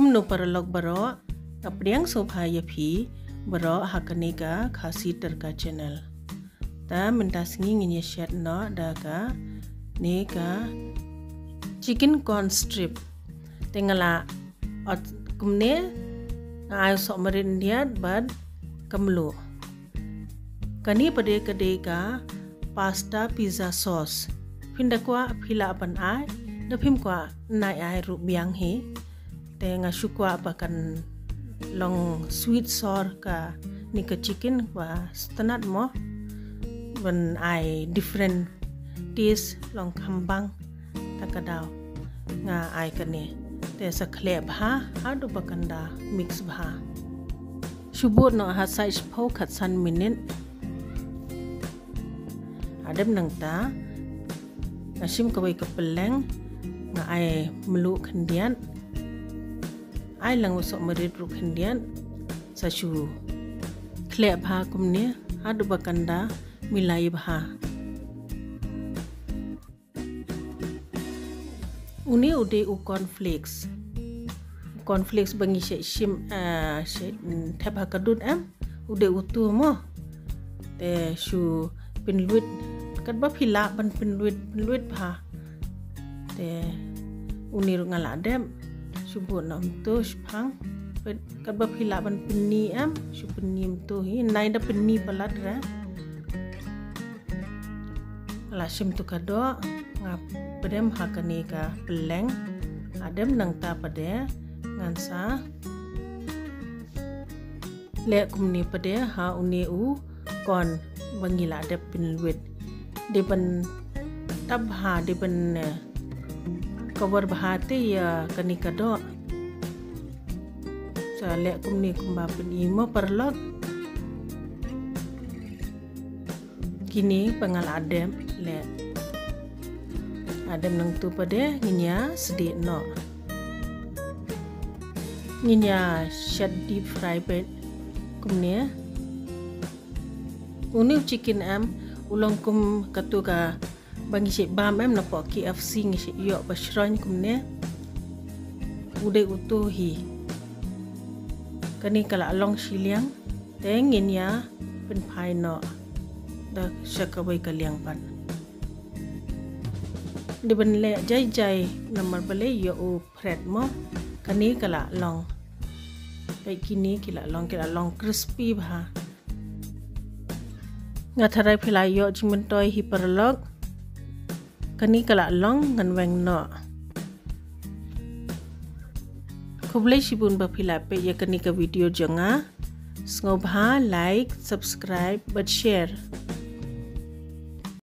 no paralog baro kapriang sobha yapi baro hakanika khasi terka channel ta mintas ngi shed no daga neka chicken corn strip tengala at kumne ayo sok marin dia bad kamlu kani pade ka pasta pizza sauce pinda kwa phila pan ai da phim kwa nai ai ru biang he te nga shukwa pakan long sweet sour ka ni ka chicken wa stanat mo when I different taste long kambang takadaw nga ai kani te sa khle bha adu bakanda mix bha shubot no ha size pho khat san minute adem nang ta nasim kawai kapeleng nga ai melu khandian ai lang sok merit ru khandian sa shu khle bha kumne adu bakanda milai bha uni ude u cornflakes bangi she shim she thaba kadut am ude utu mo te shu pinluit kat ba phila ban pinluit bha te uni ngala dem subu nam to phang kat ba phila ban pinni am shu pinnim to hi nai da pinni palat ra la sim tu kado ngap pedem hakani ka peleng adem nang ta pade ngansa le kumni pade ha uni u kon bangila de pinluit de ban tab ha de ban cover bahate ya kani kado sa le kumni kumba peni mo perlok kini pengal adem le adem nang tu pade nginya sedih no nginya shed deep fry bed kumne uni chicken am ulong kum katuka bangi si bam em na po KFC ngi si yo basron kumne ude utuhi kani kala along siliang tengin ya pen pai no da shakawai kaliang pan di ban le jai namar bale yo u fret mo kani kala long kai kini kila long crispy bha ngatharai philai yo jimen toy hi parlok kani kala long ngan weng no khoblai sibun ba phila pe ya kani ka video jonga sngo bha like subscribe but share